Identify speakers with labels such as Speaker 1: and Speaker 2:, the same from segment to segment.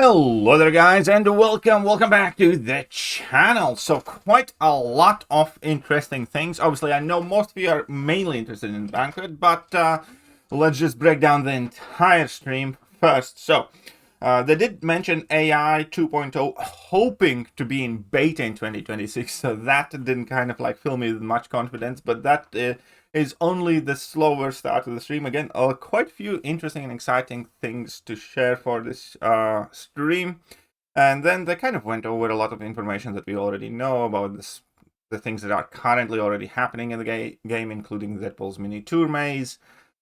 Speaker 1: Hello there guys, and welcome back to the channel. So quite a lot of interesting things. Obviously I know most of you are mainly interested in Banquet, but let's just break down the entire stream first. So they did mention AI 2.0 hoping to be in beta in 2026, so that didn't kind of like fill me with much confidence, but that is only the slower start of the stream. Again, quite a few interesting and exciting things to share for this stream. And then they kind of went over a lot of information that we already know about the things that are currently already happening in the game, including Deadpool's mini tour maze,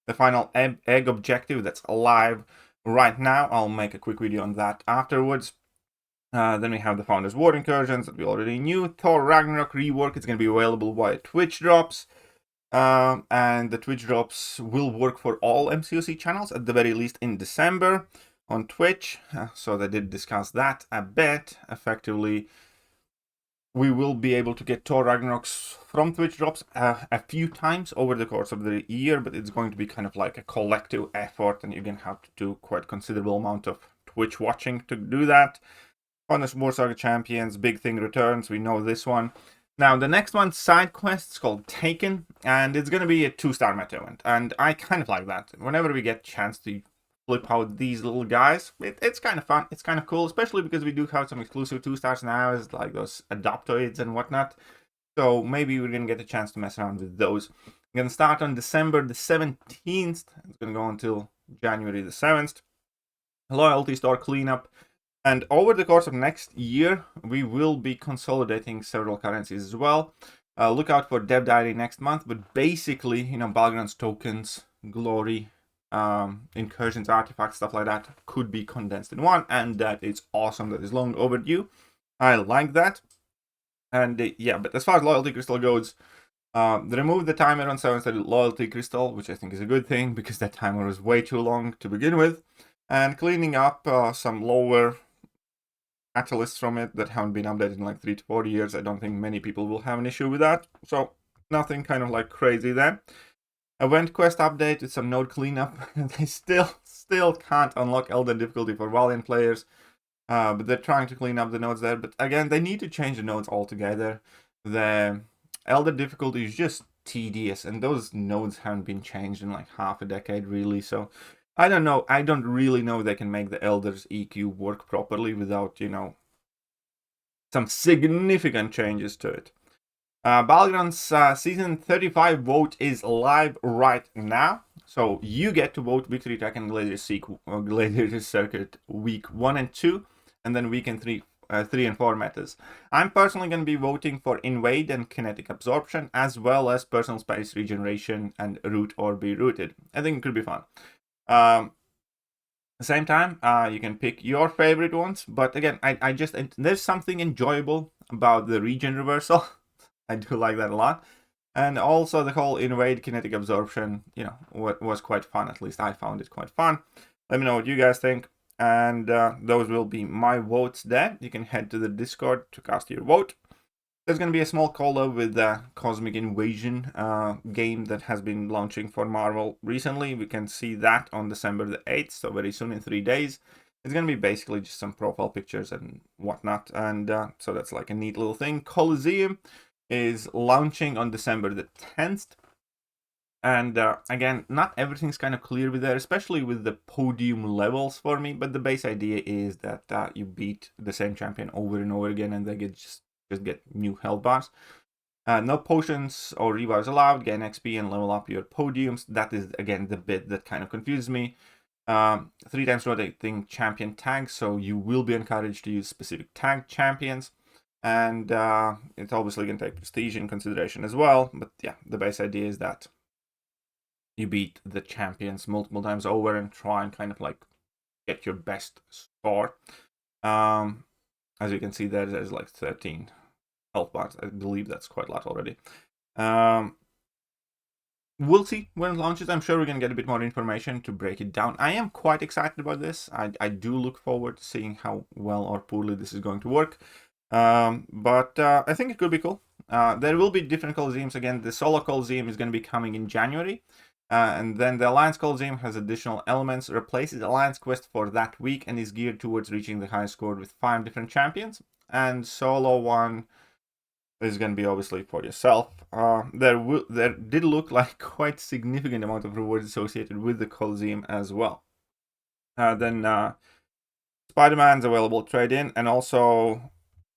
Speaker 1: the final egg objective that's live right now. I'll make a quick video on that afterwards. Then we have the Founders War incursions that we already knew. Thor Ragnarok rework is going to be available via Twitch drops. And the Twitch drops will work for all MCOC channels, at the very least in December on Twitch. So they did discuss that a bit. Effectively, we will be able to get Thor Ragnaroks from Twitch drops a few times over the course of the year, but it's going to be kind of like a collective effort, and you're going to have to do quite considerable amount of Twitch watching to do that. On the War Saga Champions, Big Thing returns. We know this one. Now, the next one, side quest, is called Taken, and it's going to be a 2-star meta event, and I kind of like that. Whenever we get a chance to flip out these little guys, it's kind of fun, it's kind of cool, especially because we do have some exclusive 2-stars now, as like those Adoptoids and whatnot, so maybe we're going to get a chance to mess around with those. We're going to start on December the 17th, it's going to go until January the 7th. Loyalty store cleanup. And over the course of next year, we will be consolidating several currencies as well. Look out for Dev Diary next month, but basically, you know, Battlegrounds tokens, glory, incursions, artifacts, stuff like that could be condensed in one, and that is awesome. That is long overdue. I like that. And yeah, but as far as Loyalty Crystal goes, they removed the timer on 7th Loyalty Crystal, which I think is a good thing, because that timer was way too long to begin with. And cleaning up some lower catalysts from it that haven't been updated in like 3 to 4 years. I don't think many people will have an issue with that, so nothing kind of like crazy there. Event quest update with some node cleanup. They still can't unlock Elder difficulty for Valiant players, but they're trying to clean up the nodes there. But again, they need to change the nodes altogether. The Elder difficulty is just tedious, and those nodes haven't been changed in like half a decade really, so I don't know. I don't really know if they can make the Elder's EQ work properly without, you know, some significant changes to it. Battlegrounds Season 35 vote is live right now. So you get to vote Victory Attack and Gladiator Circuit Week 1 and 2, and then Week 3 and 4 metas. I'm personally going to be voting for Invade and Kinetic Absorption, as well as Personal Space Regeneration and Root or Be Rooted. I think it could be fun. At the same time, you can pick your favorite ones, but again, I just there's something enjoyable about the regen reversal. I do like that a lot, and also the whole Invade Kinetic Absorption, you know, was quite fun. At least I found it quite fun. Let me know what you guys think, and those will be my votes there. You can head to the Discord to cast your vote. There's going to be a small collab with the Cosmic Invasion game that has been launching for Marvel recently. We can see that on December the 8th, so very soon, in 3 days. It's going to be basically just some profile pictures and whatnot, and so that's like a neat little thing. Coliseum is launching on December the 10th. And again, not everything's kind of clear with there, especially with the podium levels for me, but the base idea is that you beat the same champion over and over again, and they just get new health bars. No potions or revives allowed. Gain XP and level up your podiums. That is, again, the bit that kind of confuses me. 3 times rotating champion tags, so you will be encouraged to use specific tag champions. And it's obviously going to take prestige in consideration as well. But yeah, the base idea is that you beat the champions multiple times over and try and kind of like get your best score. As you can see, there's like 13 health bars. I believe that's quite a lot already. We'll see when it launches. I'm sure we're going to get a bit more information to break it down. I am quite excited about this. I do look forward to seeing how well or poorly this is going to work. But I think it could be cool. There will be different Coliseums. Again, the solo Coliseum is going to be coming in January. And then the Alliance Coliseum has additional elements, replaces Alliance Quest for that week, and is geared towards reaching the highest score with 5 different champions. And solo one is going to be obviously for yourself. There did look like quite significant amount of rewards associated with the Coliseum as well. Then Spider-Man's available trade-in, and also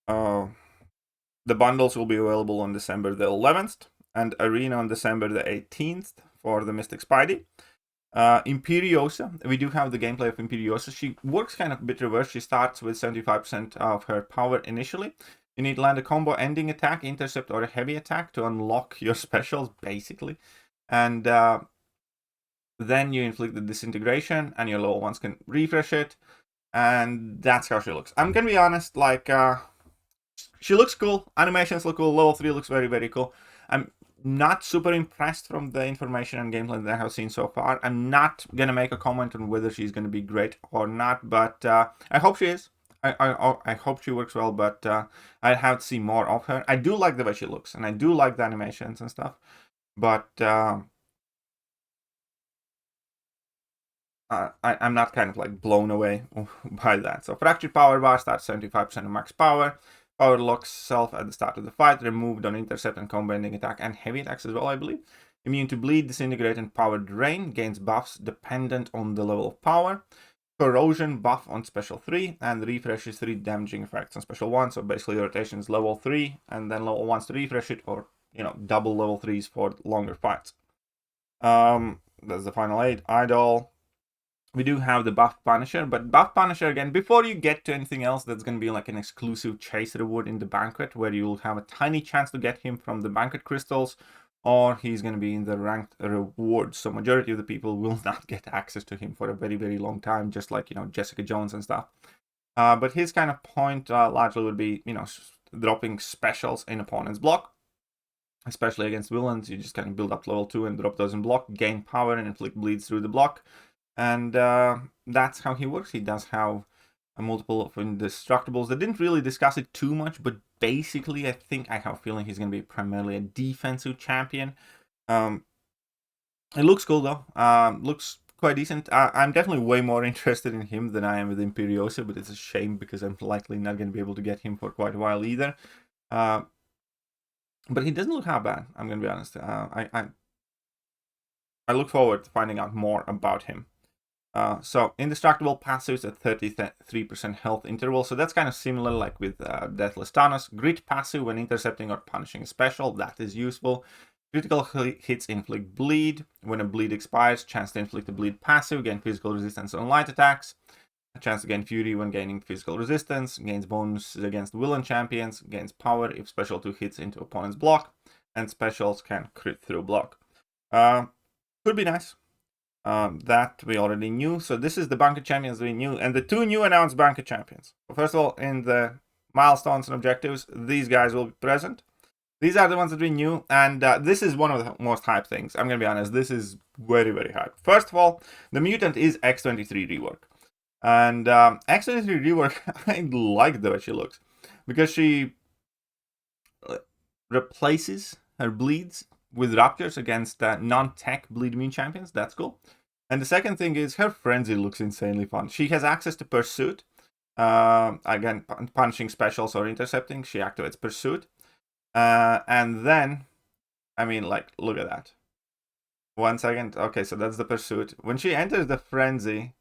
Speaker 1: the bundles will be available on December the 11th, and Arena on December the 18th for the Mystic Spidey. Imperiosa, we do have the gameplay of Imperiosa. She works kind of a bit reverse. She starts with 75% of her power initially. You need to land a combo ending attack, intercept, or a heavy attack to unlock your specials, basically. And then you inflict the disintegration, and your level ones can refresh it. And that's how she looks. I'm gonna be honest, like, she looks cool. Animations look cool. Level 3 looks very, very cool. I'm not super impressed from the information and gameplay that I have seen so far. I'm not gonna make a comment on whether she's gonna be great or not, but I hope she is. I hope she works well, but I have to see more of her. I do like the way she looks, and I do like the animations and stuff, but I'm not kind of like blown away by that. So Fractured Power Bar starts 75% of max power. Power locks self at the start of the fight, removed on intercept and combo ending attack and heavy attacks as well, I believe. Immune to bleed, disintegrate, and power drain. Gains buffs dependent on the level of power. Corrosion buff on special 3, and refreshes 3 damaging effects on special 1. So basically rotation is level 3, and then level 1s to refresh it, or, you know, double level 3s for longer fights. That's the final 8. Idol. We do have the Buff Punisher, but Buff Punisher, again, before you get to anything else, that's going to be like an exclusive chase reward in the Banquet, where you'll have a tiny chance to get him from the Banquet crystals, or he's going to be in the ranked rewards. So majority of the people will not get access to him for a very, very long time, just like, you know, Jessica Jones and stuff. But his kind of point largely would be, you know, dropping specials in opponent's block. Especially against villains, you just kind of build up level 2 and drop those in block, gain power, and inflict bleeds through the block. And that's how he works. He does have a multiple of indestructibles. They didn't really discuss it too much, but basically I think I have a feeling he's going to be primarily a defensive champion. It looks cool though. Looks quite decent. I'm definitely way more interested in him than I am with Imperiosa, but it's a shame because I'm likely not going to be able to get him for quite a while either. But he doesn't look half bad, I'm going to be honest. I look forward to finding out more about him. So indestructible passives at 33% health interval. So that's kind of similar like with Deathless Thanos. Grit passive when intercepting or punishing a special. That is useful. Critical hits inflict bleed. When a bleed expires, chance to inflict a bleed passive. Gain physical resistance on light attacks. A chance to gain fury when gaining physical resistance. Gains bonuses against villain champions. Gains power if special 2 hits into opponent's block. And specials can crit through block. Could be nice. That we already knew. So this is the Banquet champions we knew, and the 2 new announced Banquet champions. First of all, in the milestones and objectives, these guys will be present. These are the ones that we knew, and this is one of the most hyped things. I'm gonna be honest, this is very, very hyped. First of all, the mutant is X23 rework, and X23 rework, I like the way she looks because she replaces her bleeds with raptors against non-tech bleed immune champions. That's cool. And the second thing is her frenzy looks insanely fun. She has access to pursuit. Again, punishing specials or intercepting, she activates pursuit. And then, I mean, like, look at that. 1 second. Okay, so that's the pursuit. When she enters the frenzy,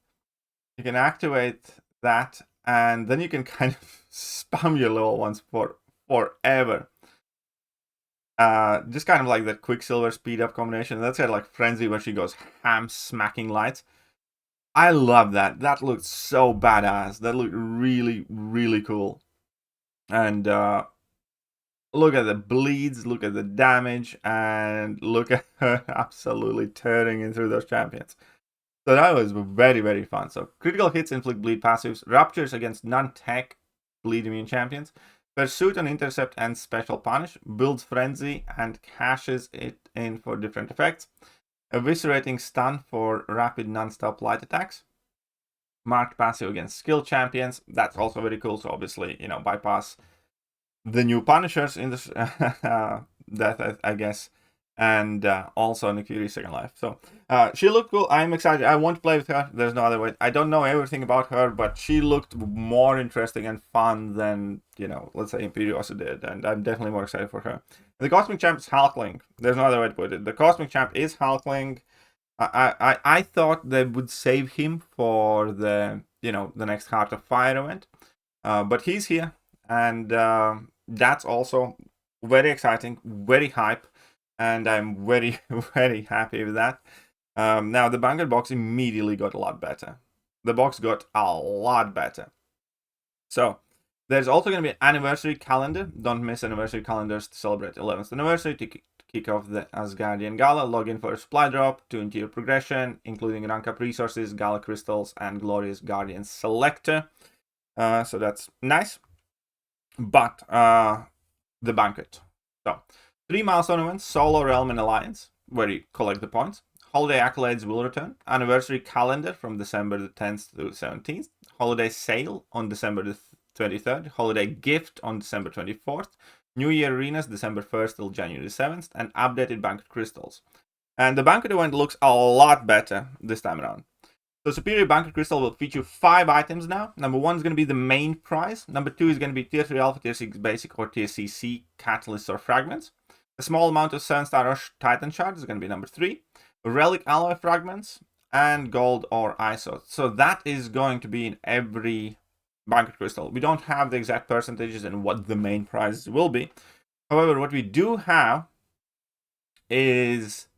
Speaker 1: you can activate that, and then you can kind of spam your level ones for forever. Just kind of like that Quicksilver speed up combination. That's kind of like Frenzy where she goes ham smacking lights. I love that. That looked so badass. That looked really, really cool. And look at the bleeds, look at the damage, and look at her absolutely tearing in through those champions. So that was very, very fun. So critical hits inflict bleed passives, raptures against non-tech bleed immune champions. Pursuit on intercept and special punish, builds frenzy and cashes it in for different effects. Eviscerating stun for rapid non-stop light attacks. Marked passive against skill champions. That's also very cool. So obviously, you know, bypass the new punishers in this death, I guess. and also Thekiryu Second Life. So she looked cool. I'm excited. I want to play with her. There's no other way. I don't know everything about her, but she looked more interesting and fun than, you know, let's say Imperiosa did, and I'm definitely more excited for her. The Cosmic Champ is Hulkling. There's no other way to put it. The Cosmic Champ is Hulkling. I thought they would save him for the, you know, the next Heart of Fire event, but he's here, and that's also very exciting, very hype, and I'm very, very happy with that. Now, the Banquet box immediately got a lot better. The box got a lot better. So, there's also going to be an anniversary calendar. Don't miss anniversary calendars to celebrate 11th anniversary, to kick off the Asgardian Gala. Log in for a supply drop, to interior progression, including rank up resources, Gala crystals, and Glorious Guardian Selector. So that's nice. But the Banquet. So, 3 milestone events: Solo, Realm, and Alliance, where you collect the points. Holiday Accolades will return. Anniversary Calendar from December the 10th to 17th. Holiday Sale on December the 23rd. Holiday Gift on December 24th. New Year Arenas December 1st till January 7th. And updated Banquet Crystals. And the Banquet event looks a lot better this time around. So Superior Banquet Crystal will feature 5 items now. Number 1 is going to be the main prize. Number 2 is going to be Tier 3 Alpha, Tier 6 Basic, or Tier CC Catalysts or Fragments. A small amount of 7-star Rush Titan Shards is going to be number 3. Relic Alloy Fragments, and Gold or ISO. So that is going to be in every Banquet Crystal. We don't have the exact percentages and what the main prizes will be. However, what we do have is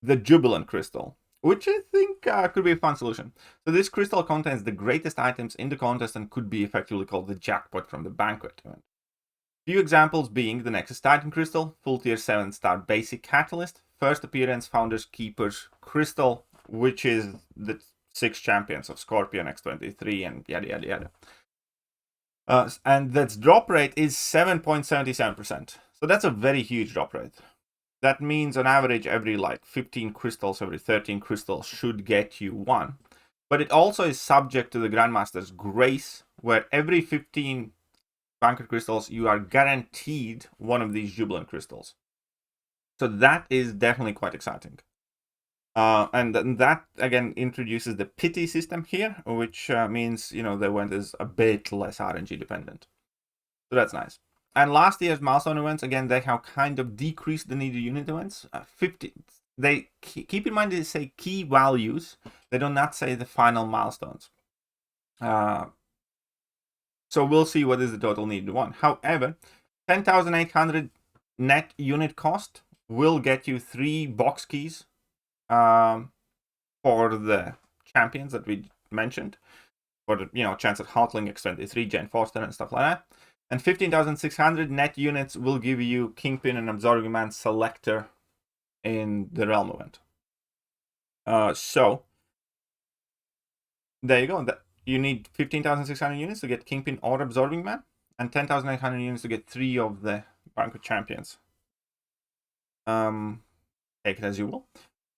Speaker 1: the Jubilant Crystal, which I think could be a fun solution. So this crystal contains the greatest items in the contest and could be effectively called the jackpot from the Banquet event. Few examples being the Nexus Titan Crystal, full tier 7-star Basic Catalyst, First Appearance Founders Keepers Crystal, which is the 6 champions of Scorpion, X23, and yada yada yada. And that's drop rate is 7.77%. So that's a very huge drop rate. That means on average every like 15 crystals, every 13 crystals should get you 1. But it also is subject to the Grandmaster's Grace, where every 15 Banquet Crystals you are guaranteed one of these Jubilant Crystals. So that is definitely quite exciting. And that, again, introduces the pity system here, which means, you know, the event is a bit less RNG dependent. So that's nice. And last year's milestone events, again, they have kind of decreased the needed unit events. 50. They keep in mind they say key values. They do not say the final milestones. So we'll see what is the total needed one. However, 10,800 net unit cost will get you 3 box keys for the champions that we mentioned, for the, you know, chance at Hulkling, X23, Jane Foster, and stuff like that. And 15,600 net units will give you Kingpin and Absorbing Man Selector in the Realm event. So there you go. You need 15,600 units to get Kingpin or Absorbing Man, and 10,800 units to get 3 of the Banquet champions. Take it as you will.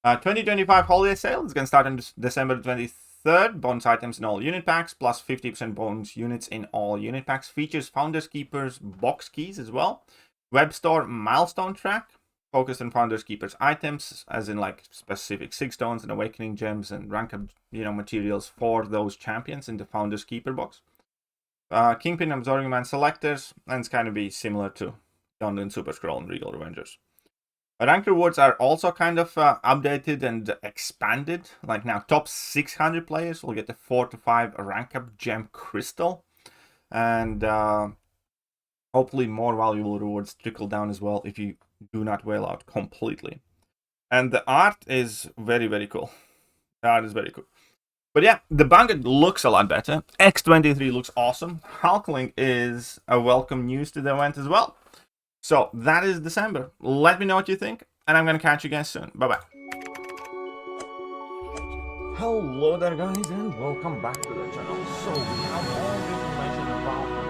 Speaker 1: 2025 holiday sale is going to start on December 23rd. Bonus items in all unit packs, plus 50% bonus units in all unit packs. Features Founders Keepers box keys as well. Web store milestone track, focused on Founders Keepers items, as in like specific Sig Stones and Awakening Gems and rank up, you know, materials for those champions in the Founders Keeper box. Kingpin and Absorbing Man selectors, and it's kind of be similar to London Super Scroll and Regal Revengers. Rank rewards are also kind of updated and expanded. Like now, top 600 players will get a 4 to 5 rank up gem crystal, and hopefully more valuable rewards trickle down as well if you do not whale out completely. And the art is very, very cool. The art is very cool. But yeah, the Banquet looks a lot better. X23 looks awesome. Hulkling is a welcome news to the event as well. So that is December. Let me know what you think, and I'm going to catch you guys soon. Bye-bye. Hello there, guys, and welcome back to the channel. So we have all the information about